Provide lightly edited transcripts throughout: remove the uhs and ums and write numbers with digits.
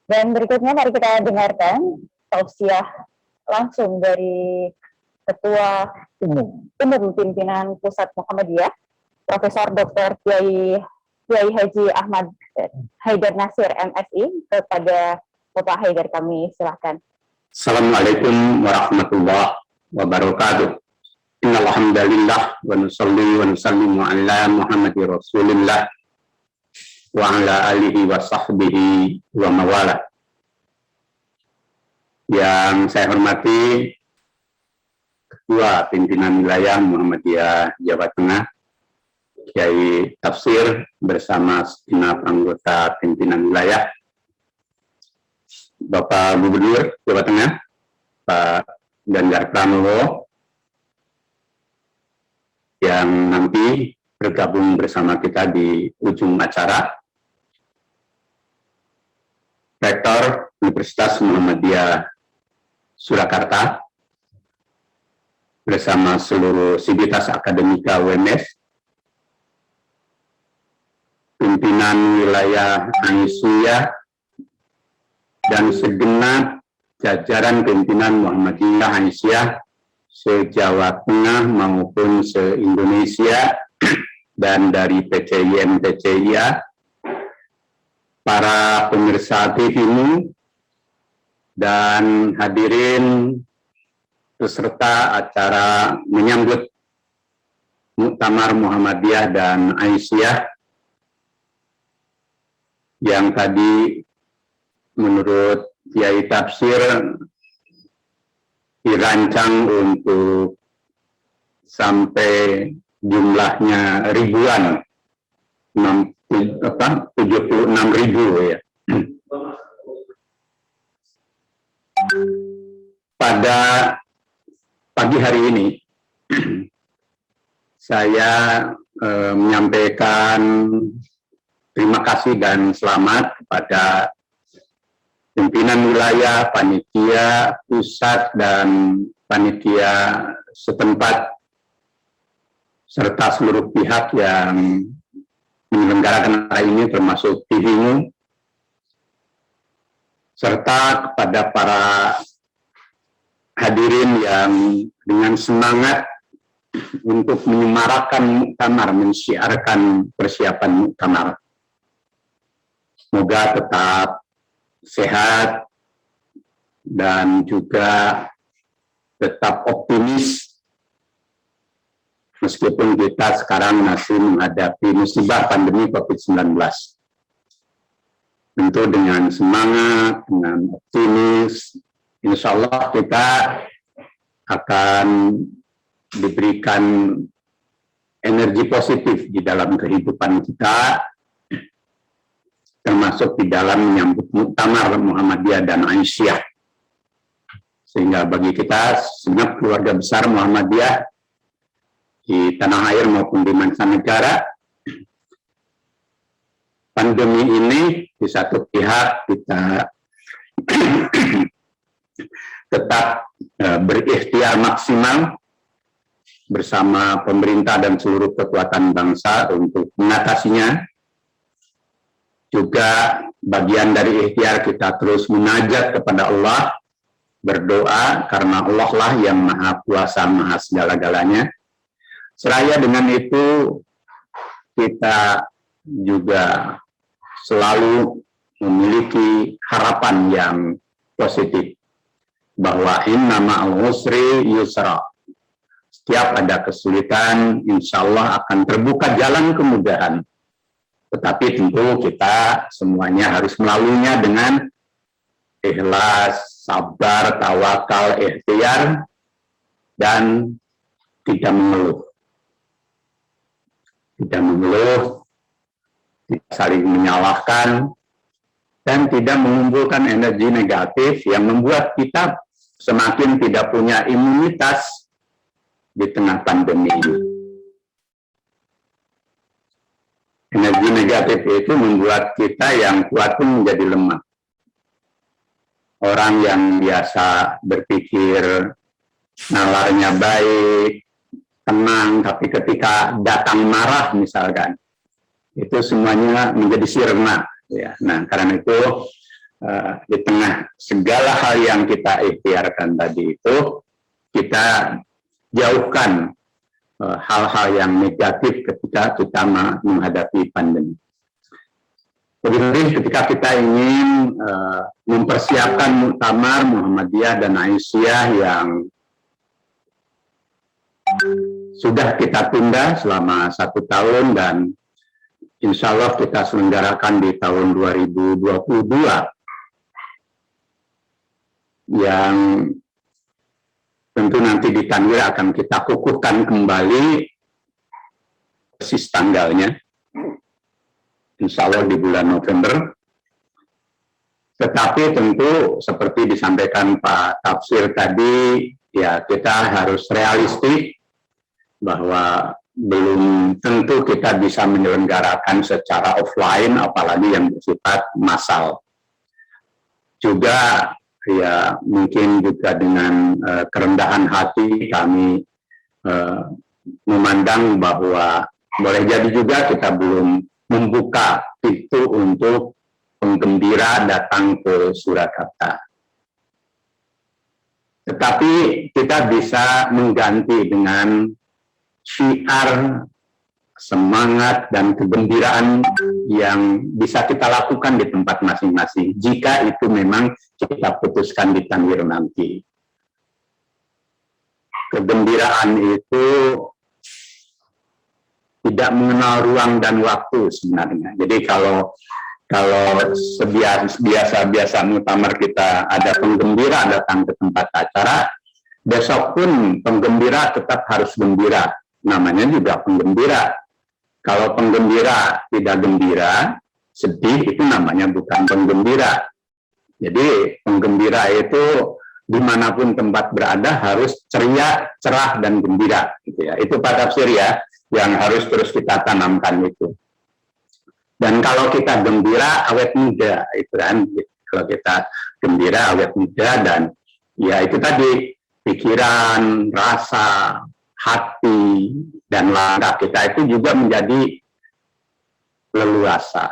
Dan berikutnya mari kita dengarkan tausiah langsung dari Ketua Umum Pimpinan Pusat Muhammadiyah, Profesor Dr. Kiai Haji Ahmad Haidar Nasir MSI, kepada Bapak Haidar. Kami silakan. Assalamualaikum warahmatullahi wabarakatuh. Innal hamdalillah wa nusalli wa nusallimu ala Muhammadir Rasulillah wa ala alihi wa sahbihi wa mawala. Yang saya hormati Ketua Pimpinan Wilayah Muhammadiyah Jawa Tengah, Kiai Tafsir bersama segenap anggota pimpinan wilayah, Bapak Gubernur Jawa Tengah, Pak Ganjar Pranowo, yang nanti bergabung bersama kita di ujung acara, Rektor Universitas Muhammadiyah Surakarta, bersama seluruh sivitas akademika UMS, pimpinan wilayah Aisyah, dan segenap jajaran pimpinan Muhammadiyah Aisyah se-Jawa Tengah maupun se-Indonesia, dan dari PCIM PCIA, para pemirsa TV-mu, dan hadirin peserta acara menyambut Muktamar Muhammadiyah dan Aisyah yang tadi menurut Kiai Tafsir dirancang untuk sampai jumlahnya ribuan, 76.000 ya. Pada pagi hari ini saya menyampaikan terima kasih dan selamat kepada pimpinan wilayah, panitia pusat dan panitia setempat, serta seluruh pihak yang menyelenggarakan acara ini, termasuk TV-mu, serta kepada para hadirin yang dengan semangat untuk menyemarakan muktamar, mensiarkan persiapan muktamar. Semoga tetap sehat dan juga tetap optimis meskipun kita sekarang masih menghadapi musibah pandemi COVID-19. Tentu dengan semangat, dengan optimis, insya Allah kita akan diberikan energi positif di dalam kehidupan kita, termasuk di dalam menyambut Muktamar Muhammadiyah dan Aisyah. Sehingga bagi kita, segenap keluarga besar Muhammadiyah di tanah air maupun di mancanegara, pandemi ini di satu pihak kita tetap berikhtiar maksimal bersama pemerintah dan seluruh kekuatan bangsa untuk mengatasinya. Juga bagian dari ikhtiar kita terus munajat kepada Allah, berdoa karena Allah lah yang maha kuasa, maha segala-galanya. Seraya dengan itu, kita juga selalu memiliki harapan yang positif bahwa inna ma'al usri yusra. Setiap ada kesulitan, insya Allah akan terbuka jalan kemudahan. Tetapi tentu kita semuanya harus melaluinya dengan ikhlas, sabar, tawakal, ikhtiar, dan tidak mengeluh. Tidak mengeluh, tidak saling menyalahkan, dan tidak mengumpulkan energi negatif yang membuat kita semakin tidak punya imunitas di tengah pandemi ini. Energi negatif itu membuat kita yang kuat pun menjadi lemah. Orang yang biasa berpikir nalarnya baik, tenang, tapi ketika datang marah misalkan, itu semuanya menjadi sirna. Ya. Nah, karena itu di tengah segala hal yang kita ikhtiarkan tadi itu, kita jauhkan hal-hal yang negatif ketika kita menghadapi pandemi. Lebih ketika kita ingin mempersiapkan muktamar Muhammadiyah dan Aisyah yang sudah kita tunda selama 1 tahun dan insya Allah kita selenggarakan di tahun 2022 yang tentu nanti di Tanwir akan kita kukuhkan kembali persis tanggalnya, insya Allah di bulan November. Tetapi tentu seperti disampaikan Pak Tafsir tadi, ya kita harus realistik bahwa belum tentu kita bisa menyelenggarakan secara offline, apalagi yang bersifat massal. Juga ya mungkin juga dengan kerendahan hati kami memandang bahwa boleh jadi juga kita belum membuka pintu untuk penggembira datang ke Surakarta. Tetapi kita bisa mengganti dengan syiar semangat dan kegembiraan yang bisa kita lakukan di tempat masing-masing jika itu memang kita putuskan di Tanwir nanti. Kegembiraan itu tidak mengenal ruang dan waktu sebenarnya. Jadi kalau biasa muktamar kita ada penggembira datang ke tempat acara, besok pun penggembira tetap harus gembira. Namanya juga penggembira. Kalau penggembira tidak gembira, sedih, itu namanya bukan penggembira. Jadi penggembira itu dimanapun tempat berada harus ceria, cerah, dan gembira. Gitu ya. Itu Pak Tafsir ya, yang harus terus kita tanamkan itu. Dan kalau kita gembira, awet muda, itu kan. Kalau kita gembira, awet muda, dan ya itu tadi, pikiran, rasa, hati, dan langkah kita itu juga menjadi leluasa.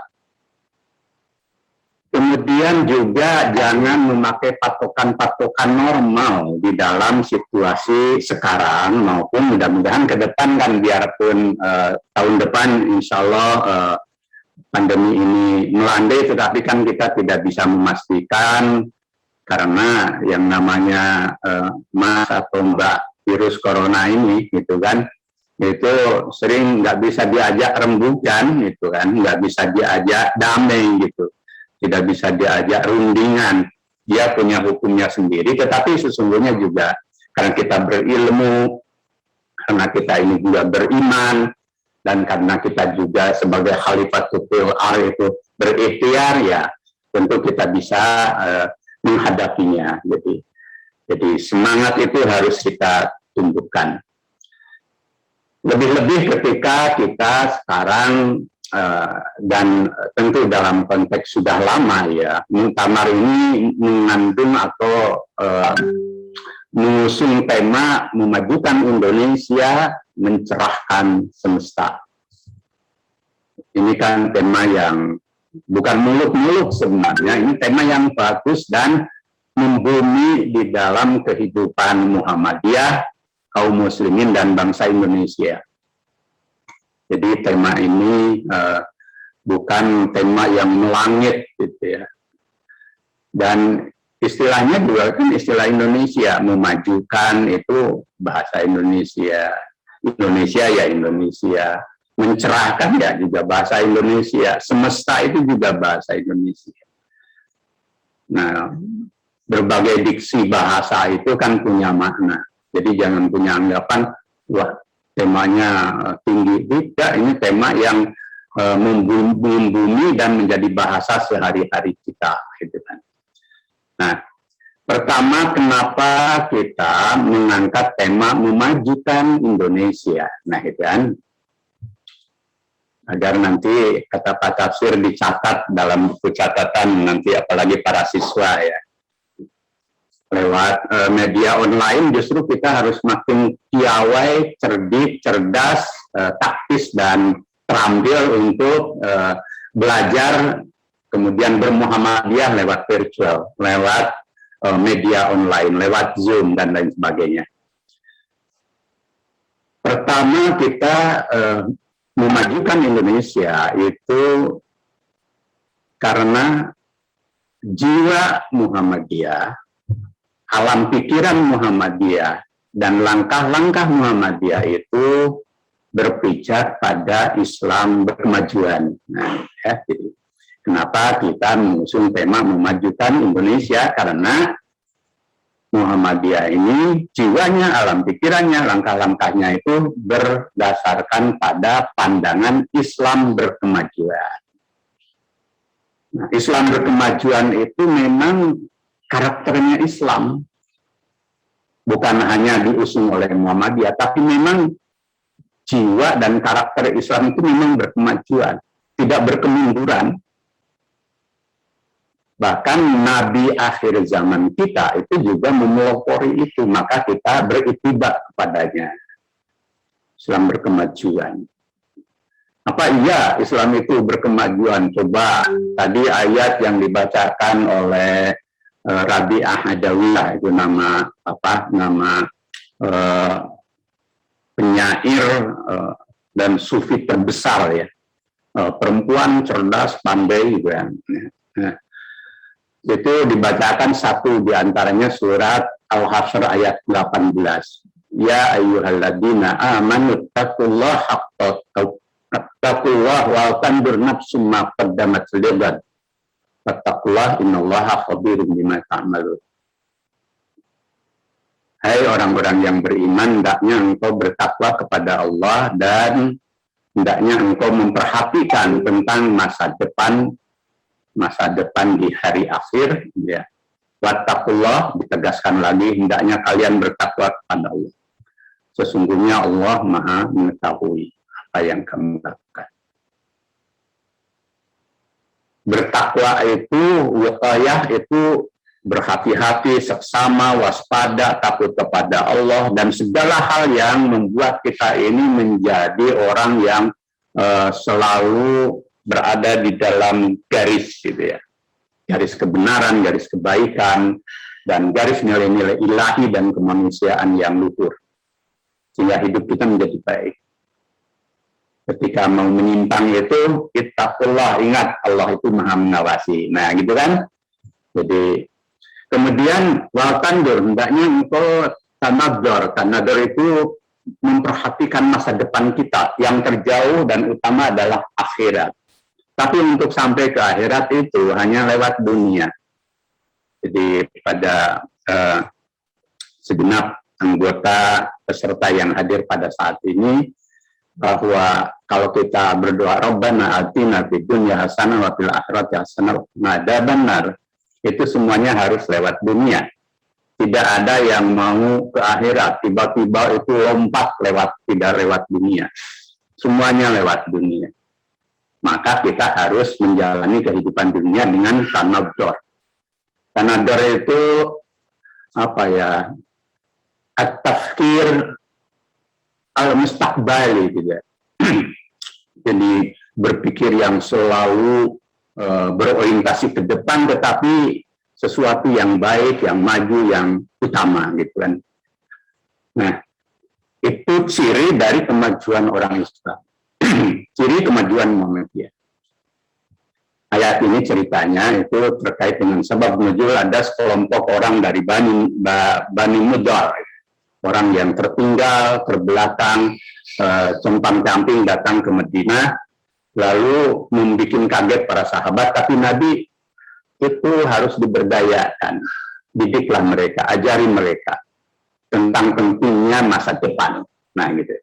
Kemudian juga jangan memakai patokan-patokan normal di dalam situasi sekarang maupun mudah-mudahan ke depan kan, biarpun tahun depan insya Allah pandemi ini melandai, tetapi kan kita tidak bisa memastikan karena yang namanya Mas atau Mbak virus corona ini gitu kan, itu sering nggak bisa diajak rembukan gitu kan, nggak bisa diajak damai gitu, tidak bisa diajak rundingan. Dia punya hukumnya sendiri, tetapi sesungguhnya juga karena kita berilmu, karena kita ini juga beriman, dan karena kita juga sebagai khalifatul ar itu berikhtiar, ya tentu kita bisa menghadapinya. Jadi semangat itu harus kita tumbuhkan. Lebih-lebih ketika kita sekarang dan tentu dalam konteks sudah lama ya, muktamar ini mengandung atau mengusung tema memajukan Indonesia, mencerahkan semesta. Ini kan tema yang bukan muluk-muluk sebenarnya, ini tema yang bagus dan membumi di dalam kehidupan Muhammadiyah, kaum muslimin dan bangsa Indonesia. Jadi tema ini bukan tema yang melangit gitu ya. Dan istilahnya juga kan istilah Indonesia, memajukan itu bahasa Indonesia. Indonesia ya Indonesia. Mencerahkan ya juga bahasa Indonesia. Semesta itu juga bahasa Indonesia. Nah, berbagai diksi bahasa itu kan punya makna. Jadi jangan punya anggapan, wah temanya tinggi. Tidak, ini tema yang membumi dan menjadi bahasa sehari-hari kita. Gitu kan. Nah, pertama kenapa kita mengangkat tema memajukan Indonesia? Nah, itu kan. Agar nanti kata Pak Tafsir dicatat dalam buku catatan nanti, apalagi para siswa ya. Lewat media online justru kita harus makin piawai, cerdik, cerdas, taktis, dan terampil untuk belajar kemudian bermuhammadiyah lewat virtual, lewat media online, lewat Zoom dan lain sebagainya. Pertama kita memajukan Indonesia itu karena jiwa Muhammadiyah, alam pikiran Muhammadiyah, dan langkah-langkah Muhammadiyah itu berpijak pada Islam berkemajuan. Nah, ya, gitu. Kenapa kita mengusung tema memajukan Indonesia? Karena Muhammadiyah ini jiwanya, alam pikirannya, langkah-langkahnya itu berdasarkan pada pandangan Islam berkemajuan. Nah, Islam berkemajuan itu memang karakternya Islam, bukan hanya diusung oleh Muhammadiyah, tapi memang jiwa dan karakter Islam itu memang berkemajuan, tidak berkemunduran. Bahkan Nabi akhir zaman kita itu juga memelopori itu, maka kita beritibar kepadanya. Islam berkemajuan. Apa iya Islam itu berkemajuan? Coba tadi ayat yang dibacakan oleh Rabi Ahmadawiyah, itu nama penyair dan sufi terbesar ya, perempuan cerdas, pandai gitu ya. Itu dibacakan satu diantaranya surat Al-Hasyr ayat 18. Ya ayyuhalladzina amanu taqullaha haqqa taqullaha wa tanzur nafsum ma qaddamat lighad wattaqullaha innallaha khabirum bima ta'malun. Hai orang-orang yang beriman, hendaknya engkau bertakwa kepada Allah dan hendaknya engkau memperhatikan tentang masa depan di hari akhir, ya. Wattaqullah, ditegaskan lagi, hendaknya kalian bertakwa kepada Allah. Sesungguhnya Allah Maha mengetahui apa yang kamu lakukan. Bertakwa itu, wiqayah itu berhati-hati, seksama, waspada, takut kepada Allah, dan segala hal yang membuat kita ini menjadi orang yang selalu berada di dalam garis gitu ya, garis kebenaran, garis kebaikan, dan garis nilai-nilai ilahi dan kemanusiaan yang luhur, sehingga hidup kita menjadi baik. Ketika mau menyimpang itu, ittaqullah, ingat Allah itu Maha mengawasi. Nah gitu kan. Jadi kemudian waltandur, hendaknya engkau tanadzur. Tanadzur itu memperhatikan masa depan kita, yang terjauh dan utama adalah akhirat. Tapi untuk sampai ke akhirat itu hanya lewat dunia. Jadi pada segenap anggota peserta yang hadir pada saat ini, bahwa kalau kita berdoa Rabbana atina fid dunya hasanah wa fil akhirati hasanah wa qina adzabannar, itu semuanya harus lewat dunia. Tidak ada yang mau ke akhirat tiba-tiba itu lompat tidak lewat dunia. Semuanya lewat dunia. Maka kita harus menjalani kehidupan dunia dengan tanadzur. Tanadzur itu apa ya? At-tafkir al-mustaqbali gitu. Jadi berpikir yang selalu berorientasi ke depan, tetapi sesuatu yang baik, yang maju, yang utama gitu kan. Nah, itu ciri dari kemajuan orang Islam. Ciri kemajuan Muhammadiyah. Ayat ini ceritanya itu terkait dengan sebab nuzul, ada sekelompok orang dari Bani Mudar, orang yang tertinggal, terbelakang, compang-camping datang ke Madinah, lalu membuat kaget para sahabat. Tapi Nabi itu harus diberdayakan, didiklah mereka, ajari mereka tentang pentingnya masa depan. Nah gitu.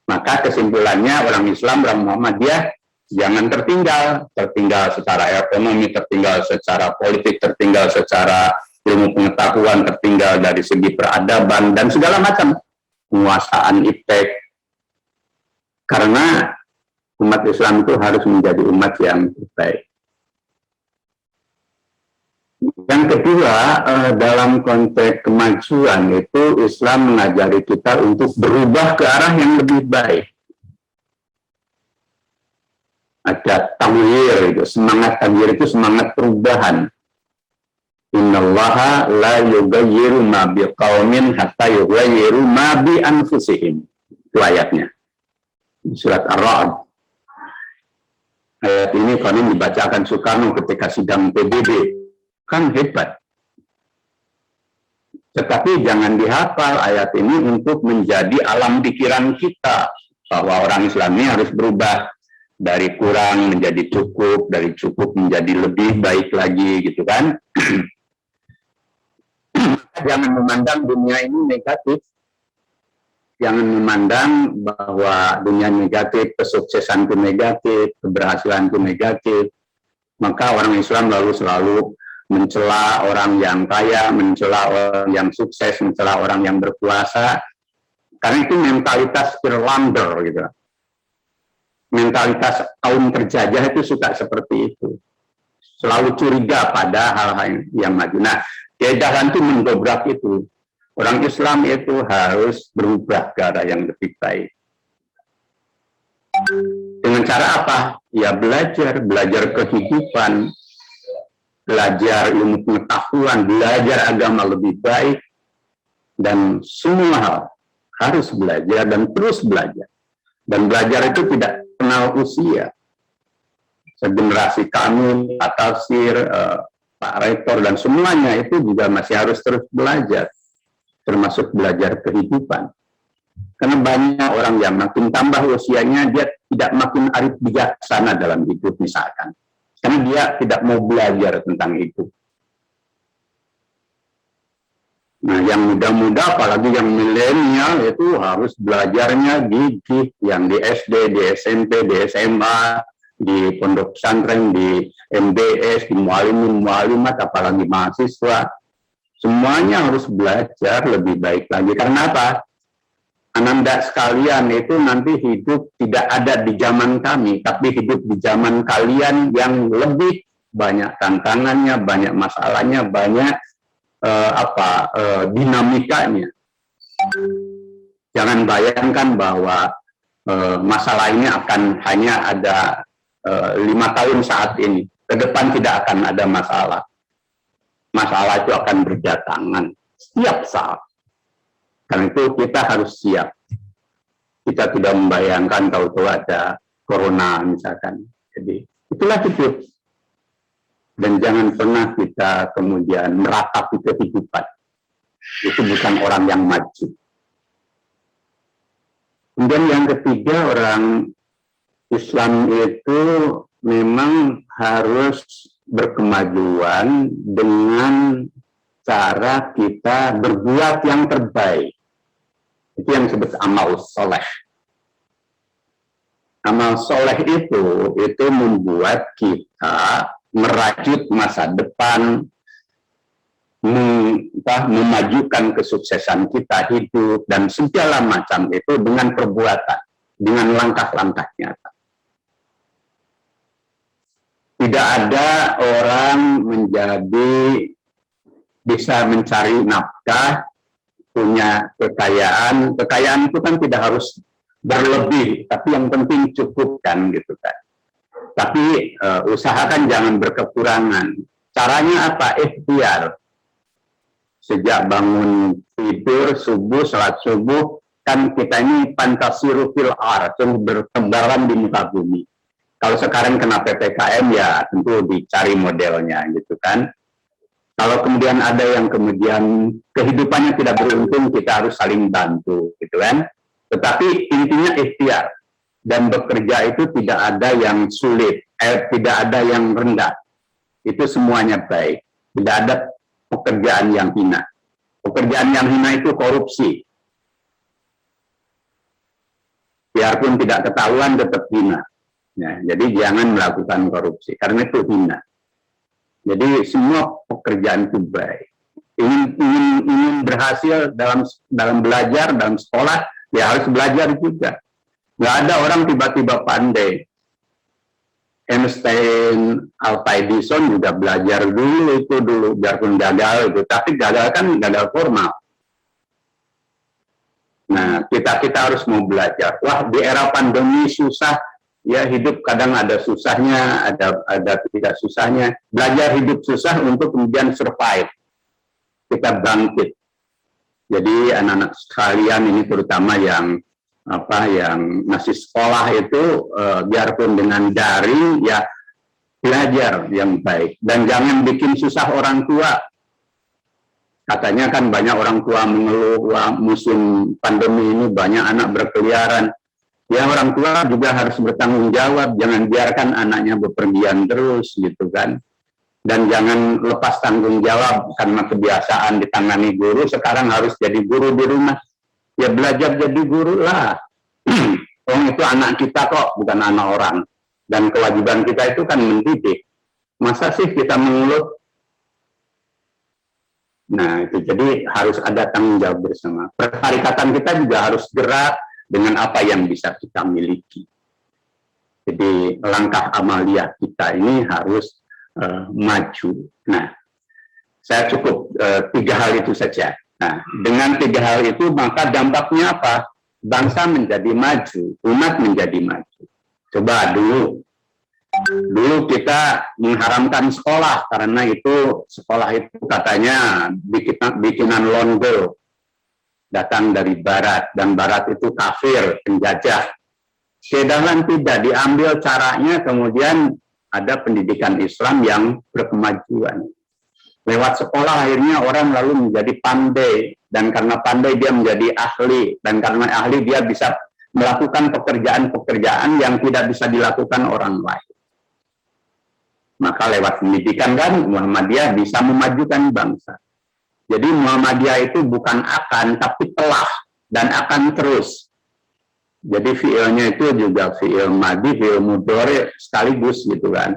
Maka kesimpulannya orang Islam, orang Muhammadiyah jangan tertinggal secara ekonomi, tertinggal secara politik, tertinggal secara ilmu pengetahuan, tertinggal dari segi peradaban dan segala macam penguasaan iptek. Karena umat Islam itu harus menjadi umat yang terbaik. Yang kedua, dalam konteks kemajuan itu Islam mengajari kita untuk berubah ke arah yang lebih baik. ada taghyir, itu semangat taghyir itu semangat perubahan. Innallaha la yughayyiru ma biqaumin hatta yughayyiru ma bi anfusihim. Itu ayatnya. Surat Ar-Ra'd. Ayat ini konon dibacakan Soekarno ketika sidang PBB. Kan hebat. Tetapi jangan dihafal ayat ini untuk menjadi alam pikiran kita. Bahwa orang Islam ini harus berubah. Dari kurang menjadi cukup, dari cukup menjadi lebih baik lagi, gitu kan. Jangan memandang dunia ini negatif. Jangan memandang bahwa dunia negatif, kesuksesan itu negatif, keberhasilan itu negatif. Maka orang Islam lalu selalu mencela orang yang kaya, mencela orang yang sukses, mencela orang yang berkuasa. Karena itu mentalitas Irlander, gitu. Mentalitas kaum terjajah itu suka seperti itu. Selalu curiga pada hal-hal yang maju. Nah, keedahan itu mendobrak itu. Orang Islam itu harus berubah ke arah yang lebih baik. Dengan cara apa? Ya belajar kehidupan, belajar ilmu pengetahuan, belajar agama lebih baik, dan semua hal harus belajar dan terus belajar. Dan belajar itu tidak kenal usia. Segenerasi kami, Pak Tafsir, Pak Rektor, dan semuanya itu juga masih harus terus belajar. Termasuk belajar kehidupan. Karena banyak orang yang makin tambah usianya, dia tidak makin arif bijaksana dalam hidup misalkan. Karena dia tidak mau belajar tentang itu. Nah, yang muda-muda, apalagi yang milenial, itu harus belajarnya gigih. Yang di SD, di SMP, di SMA, di pondok pesantren, di MBS, di mualimin, mualimat, apalagi mahasiswa. Semuanya harus belajar lebih baik lagi. Karena apa? Ananda sekalian itu nanti hidup tidak ada di zaman kami, tapi hidup di zaman kalian yang lebih banyak tantangannya, banyak masalahnya, banyak dinamikanya. Jangan bayangkan bahwa masalah ini akan hanya ada 5 tahun saat ini. Ke depan tidak akan ada masalah. Masalah itu akan berdatangan setiap saat. Karena itu kita harus siap. Kita tidak membayangkan tahu-tahu ada corona misalkan. Jadi itulah hidup. Dan jangan pernah kita kemudian meratapi kehidupan. Itu bukan orang yang maju. Kemudian yang ketiga, orang Islam itu memang harus berkemajuan dengan cara kita berbuat yang terbaik. Itu yang disebut amal soleh. Amal soleh itu membuat kita merajut masa depan, memajukan kesuksesan kita hidup, dan segala macam itu dengan perbuatan, dengan langkah-langkah nyata. Tidak ada orang bisa mencari nafkah, punya kekayaan. Kekayaan itu kan tidak harus berlebih, tapi yang penting cukup kan, gitu kan. Tapi usahakan jangan berkekurangan. Caranya apa? Ikhtiar. Sejak bangun tidur, subuh, salat subuh, kan kita ini pantasiru fil ardh, bertebaran di muka bumi. Kalau sekarang kena PPKM ya tentu dicari modelnya, gitu kan. Kalau kemudian ada yang kemudian kehidupannya tidak beruntung, kita harus saling bantu, gitu kan. Tetapi intinya ikhtiar. Dan bekerja itu tidak ada yang sulit, tidak ada yang rendah. Itu semuanya baik. Tidak ada pekerjaan yang hina. Pekerjaan yang hina itu korupsi. Biarpun tidak ketahuan tetap hina. Ya, jadi jangan melakukan korupsi, karena itu hina. Jadi semua pekerjaan itu baik. Ingin berhasil dalam belajar, dalam sekolah, ya harus belajar juga. Nggak ada orang tiba-tiba pandai. Einstein, Alva Edison juga belajar dulu, biarpun gagal itu. Tapi gagal kan gagal formal. Nah, kita harus mau belajar. Wah, di era pandemi susah, Ya hidup kadang ada susahnya, ada tidak susahnya. Belajar hidup susah untuk kemudian survive. Kita bangkit. Jadi anak-anak sekalian ini terutama yang masih sekolah itu biarpun dengan daring ya belajar yang baik dan jangan bikin susah orang tua. Katanya kan banyak orang tua mengeluh musim pandemi ini banyak anak berkeliaran. Ya orang tua juga harus bertanggung jawab, jangan biarkan anaknya bepergian terus gitu kan. Dan jangan lepas tanggung jawab karena kebiasaan ditangani guru, sekarang harus jadi guru di rumah. Ya belajar jadi guru lah. Itu anak kita kok, bukan anak orang. Dan kewajiban kita itu kan mendidik. Masa sih kita mengeluh? Nah itu jadi harus ada tanggung jawab bersama. Persyarikatan kita juga harus gerak dengan apa yang bisa kita miliki. Jadi langkah amaliyah kita ini harus maju. Nah, saya cukup 3 hal itu saja. Nah, dengan 3 hal itu maka dampaknya apa? Bangsa menjadi maju, umat menjadi maju. Coba dulu kita mengharamkan sekolah karena itu sekolah itu katanya bikinan Londo, datang dari Barat dan Barat itu kafir, penjajah. Sedangkan tidak diambil caranya, kemudian ada pendidikan Islam yang berkemajuan. Lewat sekolah akhirnya orang lalu menjadi pandai, dan karena pandai dia menjadi ahli, dan karena ahli dia bisa melakukan pekerjaan-pekerjaan yang tidak bisa dilakukan orang lain. Maka lewat pendidikan kan Muhammadiyah bisa memajukan bangsa. Jadi Muhammadiyah itu bukan akan, tapi telah dan akan terus. Jadi fiilnya itu juga fiil madi, fiil mudhari sekaligus gitu kan.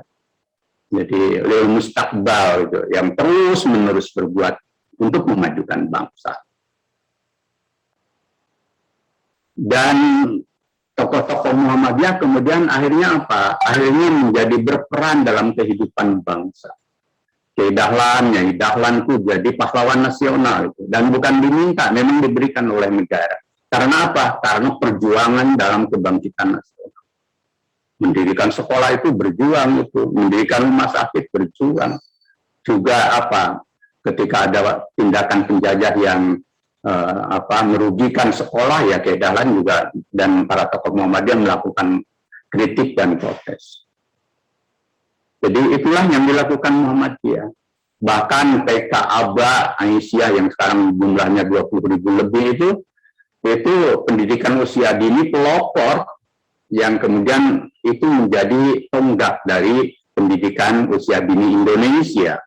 Jadi lil mustaqbal gitu, yang terus menerus berbuat untuk memajukan bangsa. Dan tokoh-tokoh Muhammadiyah kemudian akhirnya apa? Akhirnya menjadi berperan dalam kehidupan bangsa. Kiai Dahlan itu jadi pahlawan nasional itu. Dan bukan diminta, memang diberikan oleh negara. Karena apa? Karena perjuangan dalam kebangkitan nasional. Mendirikan sekolah itu berjuang itu, mendirikan rumah sakit berjuang. Juga apa? Ketika ada tindakan penjajah yang merugikan sekolah, ya Kiai Dahlan juga dan para tokoh Muhammadiyah melakukan kritik dan protes. Jadi itulah yang dilakukan Muhammadiyah. Bahkan PK Aba Aisyah yang sekarang jumlahnya 20.000 lebih itu pendidikan usia dini pelopor yang kemudian itu menjadi tonggak dari pendidikan usia dini Indonesia.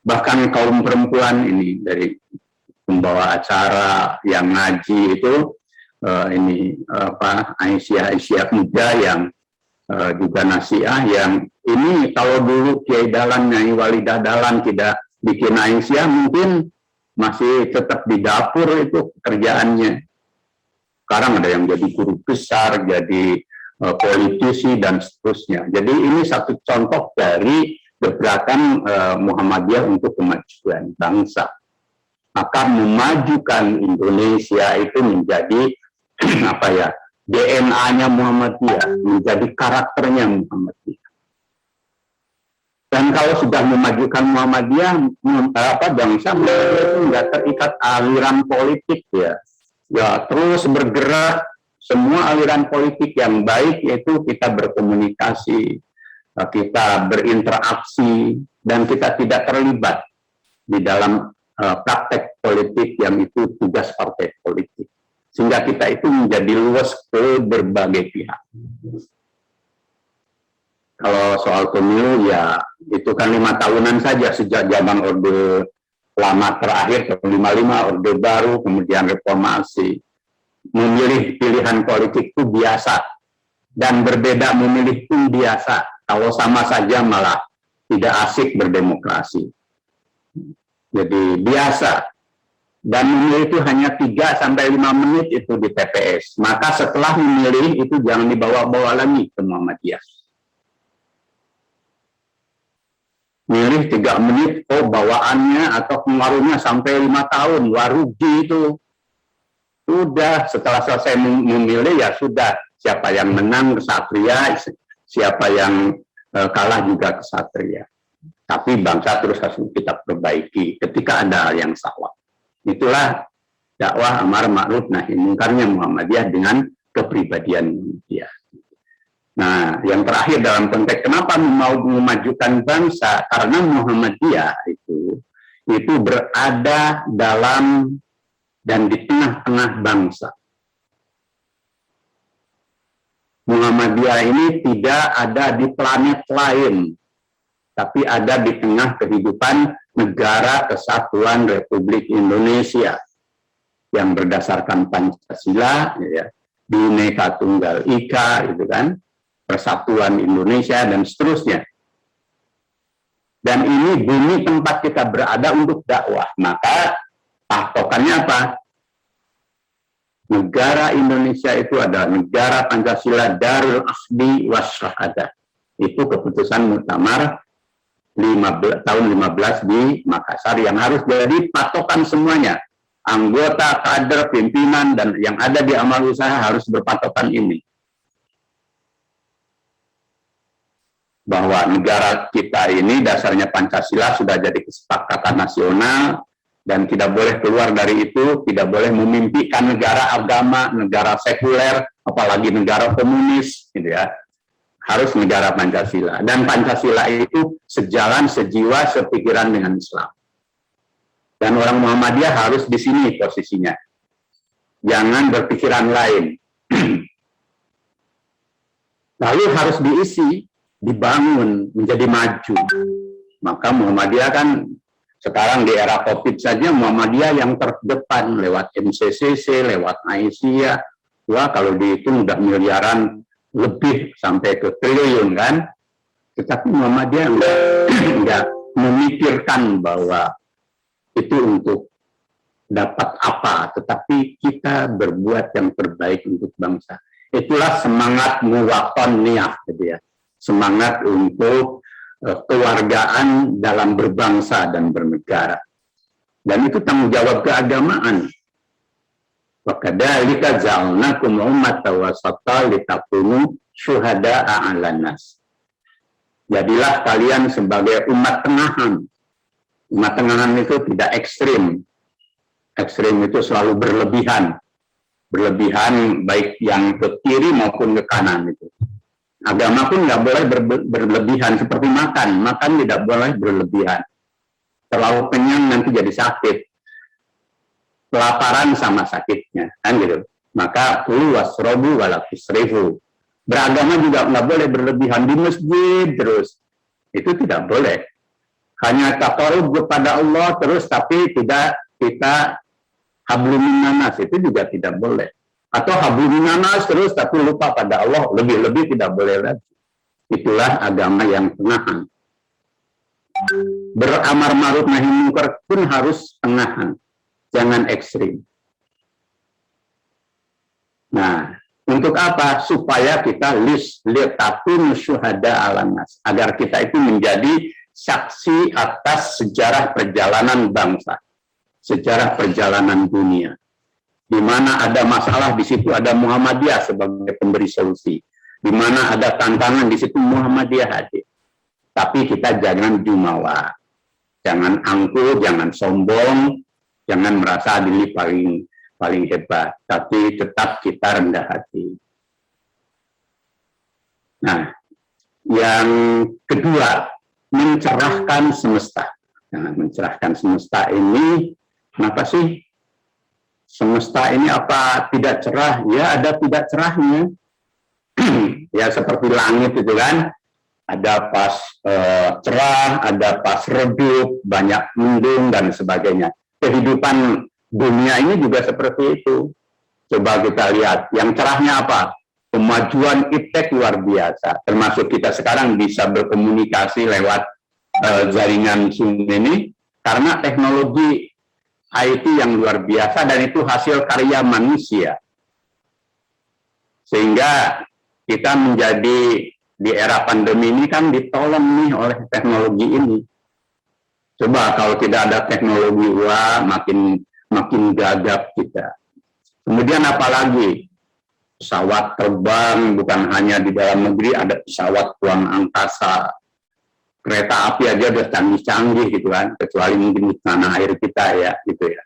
Bahkan kaum perempuan ini dari pembawa acara yang ngaji itu Aisyah muda yang juga nasiah yang ini kalau dulu Kiai Dahlan, Nyai Walidah Dahlan tidak bikin Aisyah mungkin masih tetap di dapur itu kerjaannya. Sekarang ada yang jadi guru besar, jadi politisi dan seterusnya. Jadi ini satu contoh dari gebrakan Muhammadiyah untuk kemajuan bangsa. Maka memajukan Indonesia itu menjadi DNA-nya Muhammadiyah, menjadi karakternya Muhammadiyah. Dan kalau sudah memajukan Muhammadiyah, bangsa nggak terikat aliran politik ya terus bergerak. Semua aliran politik yang baik yaitu kita berkomunikasi, kita berinteraksi, dan kita tidak terlibat di dalam praktek politik yang itu tugas partai politik. Sehingga kita itu menjadi luas ke berbagai pihak. Kalau soal pemilu ya itu kan 5 tahunan saja sejak zaman Orde Lama terakhir, tahun 55, Orde Baru, kemudian reformasi. Memilih pilihan politik itu biasa. Dan berbeda memilih pun biasa. Kalau sama saja malah tidak asik berdemokrasi. Jadi biasa. Dan memilih itu hanya 3-5 menit itu di TPS. Maka setelah memilih itu jangan dibawa-bawa lagi ke Muhammadiyah. Milih 3 menit, bawaannya atau pengaruhnya sampai 5 tahun, wah rugi itu. Sudah, setelah selesai memilih ya sudah, Siapa yang menang kesatria, siapa yang kalah juga kesatria. Tapi bangsa terus harus kita perbaiki ketika ada hal yang salah. Itulah dakwah amar ma'ruf nahi mungkarnya Muhammadiyah dengan kepribadian dia. Nah, yang terakhir dalam konteks kenapa mau memajukan bangsa, karena Muhammadiyah itu berada dalam dan di tengah-tengah bangsa. Muhammadiyah ini tidak ada di planet lain, tapi ada di tengah kehidupan Negara Kesatuan Republik Indonesia yang berdasarkan Pancasila, ya, Bhinneka Tunggal Ika, gitu kan, Persatuan Indonesia dan seterusnya. Dan ini bumi tempat kita berada untuk dakwah. Maka patokannya apa? Negara Indonesia itu adalah negara Pancasila Darul Akhdi Wasyahadah. Itu keputusan Muktamar tahun 15 di Makassar yang harus jadi patokan semuanya. Anggota, kader, pimpinan, dan yang ada di amal usaha harus berpatokan ini. Bahwa negara kita ini dasarnya Pancasila sudah jadi kesepakatan nasional dan tidak boleh keluar dari itu, tidak boleh memimpikan negara agama, negara sekuler, apalagi negara komunis, gitu ya. Harus negara Pancasila. Dan Pancasila itu sejalan, sejiwa, sepikiran dengan Islam. Dan orang Muhammadiyah harus di sini posisinya. Jangan berpikiran lain. Lalu harus diisi, dibangun, menjadi maju. Maka Muhammadiyah kan sekarang di era COVID saja Muhammadiyah yang terdepan lewat MCCC, lewat Aisyah. Wah, kalau dihitung udah miliaran lebih sampai ke triliun kan. Tetapi Muhammadiyah enggak memikirkan bahwa itu untuk dapat apa, tetapi kita berbuat yang terbaik untuk bangsa. Itulah semangat muwataniyah, gitu ya. Semangat untuk kewargaan dalam berbangsa dan bernegara. Dan itu tanggung jawab keagamaan. Wa kadzalika ja'alnakum ummatan wasatan litakunu syuhada'a 'alan nas. Jadilah kalian sebagai umat tengahan. Umat tengahan itu tidak ekstrim. Ekstrim itu selalu berlebihan. Berlebihan baik yang ke kiri maupun ke kanan itu. Agama pun nggak boleh berlebihan seperti makan. Makan tidak boleh berlebihan. Terlalu kenyang nanti jadi sakit. Kelaparan sama sakitnya, kan gitu. Maka kulu wasrobu wala tusrifu. Beragama juga nggak boleh berlebihan di masjid terus. Itu tidak boleh. Hanya taqarrub kepada Allah terus, tapi tidak kita hablum minannas, itu juga tidak boleh. Atau hablum minannas terus, tapi lupa pada Allah, lebih-lebih tidak boleh lagi. Itulah agama yang tengahan. Beramar ma'ruf nahi munkar pun harus tengahan, jangan ekstrim. Nah, untuk apa? Supaya kita litakun syuhada 'alan nas, agar kita itu menjadi saksi atas sejarah perjalanan bangsa, sejarah perjalanan dunia. Di mana ada masalah, di situ ada Muhammadiyah sebagai pemberi solusi. Di mana ada tantangan, di situ Muhammadiyah hadir. Tapi kita jangan jumawa, jangan angkuh, jangan sombong, jangan merasa diri paling hebat, tapi tetap kita rendah hati. Nah, yang kedua, mencerahkan semesta. Nah, mencerahkan semesta ini, kenapa sih? Semesta ini apa tidak cerah? Ya, ada tidak cerahnya. Ya, seperti langit itu kan, ada pas cerah, ada pas redup, banyak mendung, dan sebagainya. Kehidupan dunia ini juga seperti itu. Coba kita lihat, yang cerahnya apa? Kemajuan iptek luar biasa, termasuk kita sekarang bisa berkomunikasi lewat jaringan Zoom ini, karena teknologi IT yang luar biasa, dan itu hasil karya manusia. Sehingga kita menjadi, di era pandemi ini kan ditolong nih oleh teknologi ini. Coba kalau tidak ada teknologi, wah makin gagap kita. Kemudian apalagi? pesawat terbang, bukan hanya di dalam negeri, ada pesawat ruang angkasa, kereta api aja udah canggih-canggih gitu kan, kecuali mungkin di tanah air kita ya gitu ya,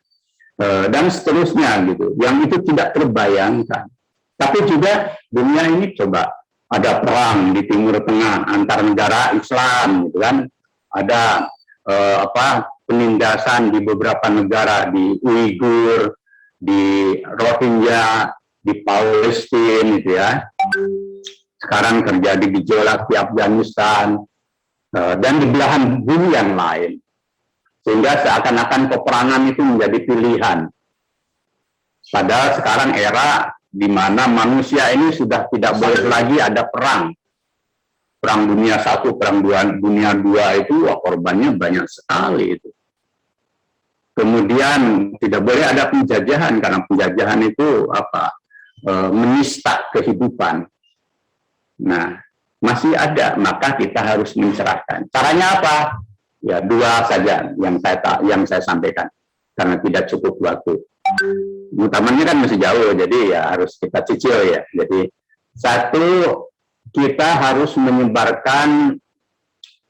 dan seterusnya gitu, yang itu tidak terbayangkan. Tapi juga dunia ini coba ada perang di Timur Tengah antar negara Islam gitu kan, ada penindasan di beberapa negara, di Uighur, di Rohingya, di Palestina gitu ya. Sekarang terjadi gejolak di Afghanistan dan di belahan bumi yang lain. Sehingga seakan-akan peperangan itu menjadi pilihan. Padahal sekarang era di mana manusia ini sudah tidak boleh lagi ada perang. Perang dunia 1, perang dunia 2 itu korbannya banyak sekali itu. Kemudian tidak boleh ada penjajahan, karena penjajahan itu menista kehidupan. Nah, masih ada, maka kita harus mencerahkan. Caranya apa? Ya 2 saja yang saya sampaikan, karena tidak cukup waktu. Utamanya kan masih jauh, jadi ya harus kita cicil ya. Jadi 1, kita harus menyebarkan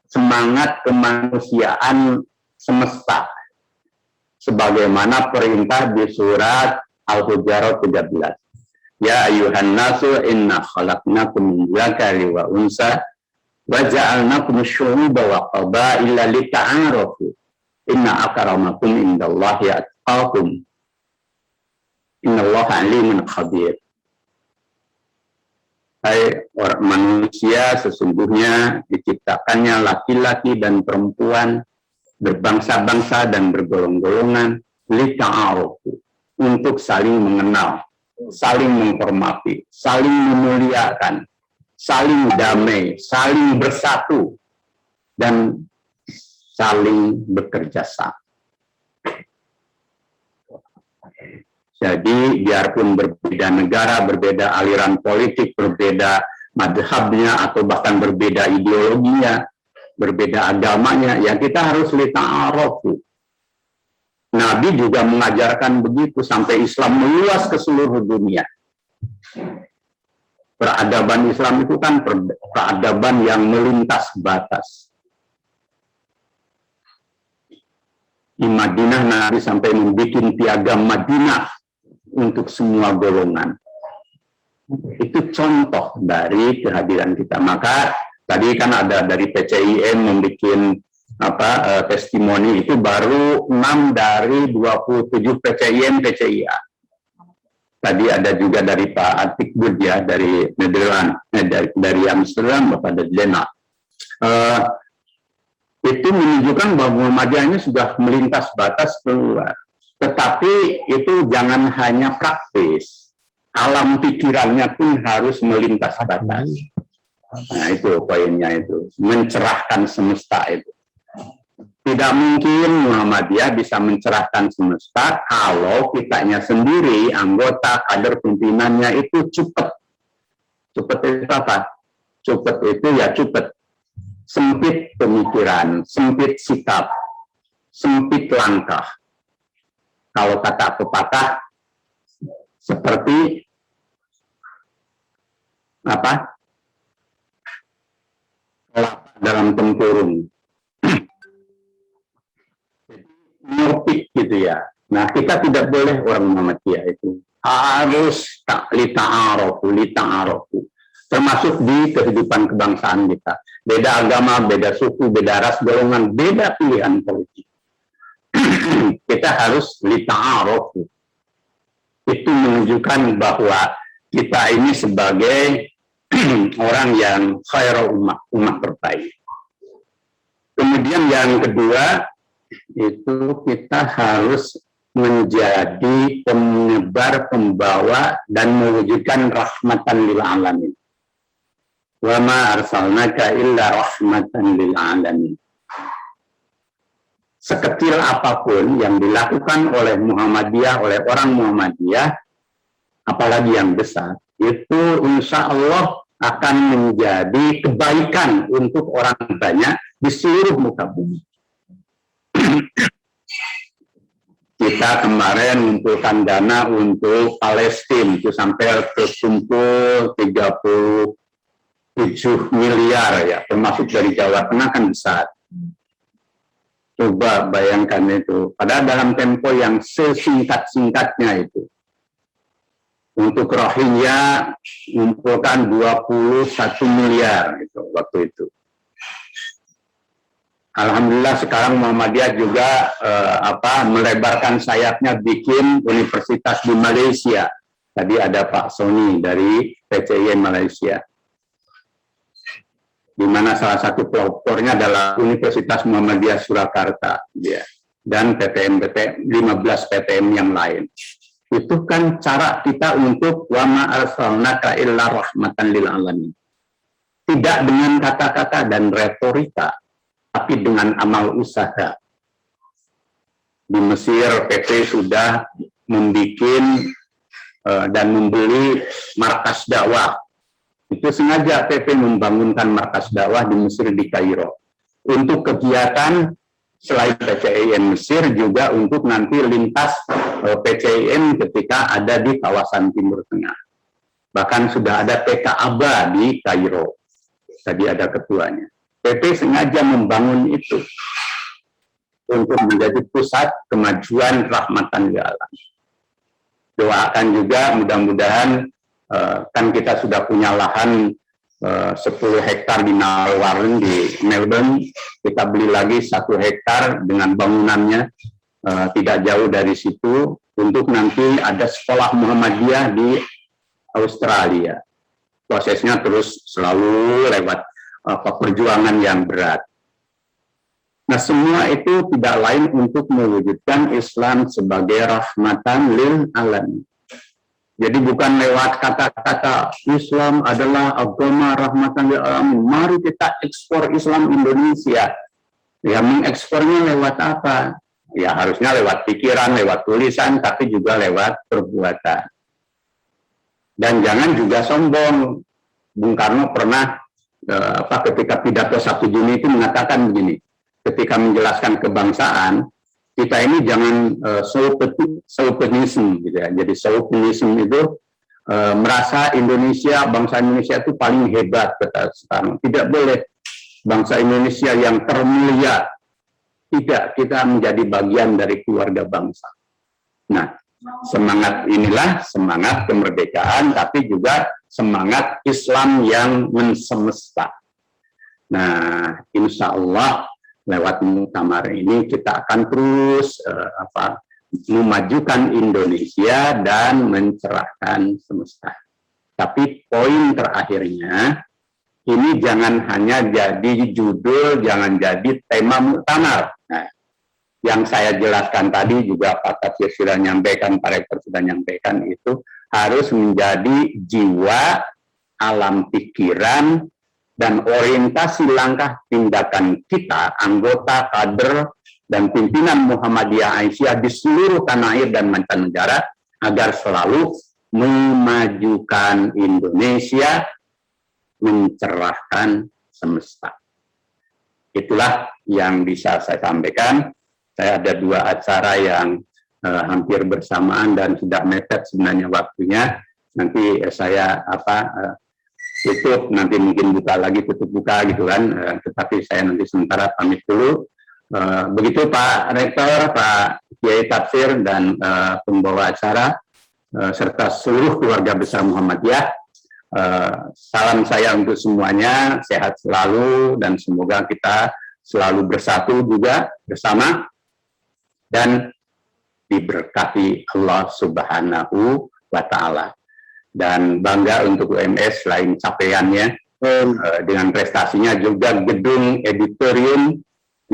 semangat kemanusiaan semesta, sebagaimana perintah di surat Al-Hujurat 13. Ya ayuhan nasu inna khalaqnakum min dzakari wa unsa wa ja'alnakum syu'uban wa qabaila lita'arafu inna akramakum indallahi atqakum innallaha alimun khabir. Hai manusia, sesungguhnya diciptakannya laki-laki dan perempuan, berbangsa-bangsa dan bergolong-golongan, lita'arafu, untuk saling mengenal, saling menghormati, saling memuliakan, saling damai, saling bersatu, dan saling bekerja sama. Jadi biarpun berbeda negara, berbeda aliran politik, berbeda madhabnya, atau bahkan berbeda ideologinya, berbeda agamanya, ya kita harus lita'arafu. Nabi juga mengajarkan begitu sampai Islam meluas ke seluruh dunia. Peradaban Islam itu kan peradaban yang melintas batas. Di Madinah Nabi sampai membuat piagam Madinah untuk semua golongan. Itu contoh dari kehadiran kita. Maka tadi kan ada dari PCIM membuat testimoni, itu baru 6 dari 27 PCIM PCIA. Tadi ada juga dari Pak Atikbud ya, dari Nederland, dari Amsterdam, Bapak Dedlena. Itu menunjukkan bahwa Muhammadiyah ini sudah melintas batas keluar. Tetapi itu jangan hanya praktis, alam pikirannya pun harus melintas batas. Nah itu poinnya, itu mencerahkan semesta itu. Tidak mungkin Muhammadiyah bisa mencerahkan semesta kalau kitanya sendiri, anggota, kader pimpinannya itu cupet. Cupet itu apa? Cupet itu ya cupet. Sempit pemikiran, sempit sikap, sempit langkah. Kalau kata pepatah, seperti apa? Kelapa dalam tempurung. Nyopik gitu ya. Nah, kita tidak boleh orang Muhammadiyah itu. Harus lita'arafu. Termasuk di kehidupan kebangsaan kita. Beda agama, beda suku, beda ras, golongan, beda pilihan politik. Kita harus lita'arafu. Itu menunjukkan bahwa kita ini sebagai orang yang khairul umat terbaik. Kemudian yang kedua, itu kita harus menjadi penyebar, pembawa, dan mewujudkan rahmatan lil alamin. Wa ma arsalnaka illa rahmatan lil alamin. Sekecil apapun yang dilakukan oleh Muhammadiyah, oleh orang Muhammadiyah, apalagi yang besar, itu insya Allah akan menjadi kebaikan untuk orang banyak di seluruh muka bumi. Kita kita kemarin mengumpulkan dana untuk Palestina itu sampai terkumpul 37 miliar ya, termasuk dari Jawa Tengah kan besar. Coba bayangkan itu, padahal dalam tempo yang sesingkat-singkatnya itu. Untuk Rohingya mengumpulkan 21 miliar itu waktu itu. Alhamdulillah sekarang Muhammadiyah juga melebarkan sayapnya bikin universitas di Malaysia. Tadi ada Pak Sony dari PCIN Malaysia. Di mana salah satu pelopornya adalah Universitas Muhammadiyah Surakarta ya. Dan PTM 15 PTM yang lain. Itu kan cara kita untuk wa ma arsalnaka illa rahmatan lil alamin. Tidak dengan kata-kata dan retorika, tapi dengan amal usaha. Di Mesir, PP sudah membuat dan membeli markas dakwah. Itu sengaja PP membangunkan markas dakwah di Mesir, di Kairo. Untuk kegiatan selain PCIN Mesir, juga untuk nanti lintas PCIN ketika ada di kawasan Timur Tengah. Bahkan sudah ada PK-ABA di Kairo. Tadi ada ketuanya. PP sengaja membangun itu untuk menjadi pusat kemajuan rahmatan lil alamin. Doakan juga mudah-mudahan kan kita sudah punya lahan 10 hektar di Warren di Melbourne, kita beli lagi 1 hektar dengan bangunannya tidak jauh dari situ untuk nanti ada sekolah Muhammadiyah di Australia. Prosesnya terus selalu lewat perjuangan yang berat. Nah, semua itu tidak lain untuk mewujudkan Islam sebagai rahmatan lil alamin. Jadi bukan lewat kata-kata Islam adalah agama rahmatan lil alamin. Mari kita ekspor Islam Indonesia. Ya, mengekspornya lewat apa? Ya, harusnya lewat pikiran, lewat tulisan, tapi juga lewat perbuatan. Dan jangan juga sombong. Bung Karno pernah ketika pidato 1 Juni itu mengatakan begini, ketika menjelaskan kebangsaan, kita ini jangan chauvinism gitu ya. Jadi chauvinism itu merasa Indonesia, bangsa Indonesia itu paling hebat kata sekarang. Tidak boleh bangsa Indonesia yang termulia. Tidak, kita menjadi bagian dari keluarga bangsa. Nah, semangat inilah semangat kemerdekaan, tapi juga semangat Islam yang mensemesta. Nah, insya Allah lewat muktamar ini kita akan terus memajukan Indonesia dan mencerahkan semesta. Tapi poin terakhirnya, ini jangan hanya jadi judul, jangan jadi tema muktamar. Nah, yang saya jelaskan tadi juga Pak Tafsir sudah nyampaikan, Pak Rektor sudah nyampaikan, itu harus menjadi jiwa, alam pikiran, dan orientasi langkah tindakan kita, anggota, kader, dan pimpinan Muhammadiyah Aisyah di seluruh tanah air dan mancanegara, agar selalu memajukan Indonesia, mencerahkan semesta. Itulah yang bisa saya sampaikan. Saya ada 2 acara yang hampir bersamaan dan sudah mepet sebenarnya waktunya. Nanti saya tutup, nanti mungkin buka lagi, tutup buka gitu kan. Tetapi saya nanti sementara pamit dulu. Begitu Pak Rektor, Pak Kiai Tafsir, dan pembawa acara, serta seluruh keluarga besar Muhammadiyah. Salam saya untuk semuanya, sehat selalu, dan semoga kita selalu bersatu juga bersama, dan diberkati Allah Subhanahu wa Ta'ala. Dan bangga untuk UMS selain capaiannya, dengan prestasinya juga gedung editorium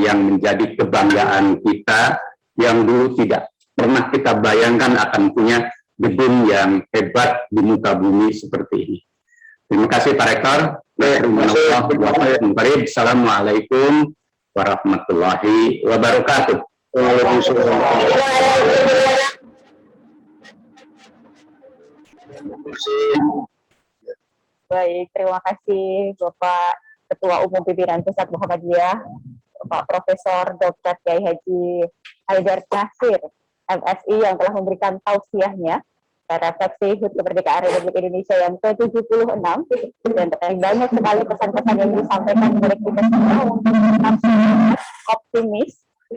yang menjadi kebanggaan kita, yang dulu tidak pernah kita bayangkan akan punya gedung yang hebat di muka bumi seperti ini. Terima kasih Pak Rektor. Assalamualaikum warahmatullahi wabarakatuh. Baik, terima kasih Bapak Ketua Umum Pimpinan Pusat Muhammadiyah, Bapak Profesor Dr. Kiai Haji Haidar Nasir MSI yang telah memberikan tausiahnya refleksi HUT kemerdekaan Republik Indonesia yang ke-76, dan banyak sekali pesan-pesan yang disampaikan oleh kita semua untuk tetap optimis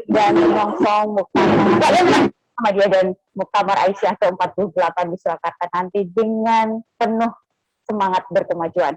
dan menyongsong Muktamar Muhammadiyah dan Muktamar Aisyah ke-48 di Surakarta nanti dengan penuh semangat berkemajuan.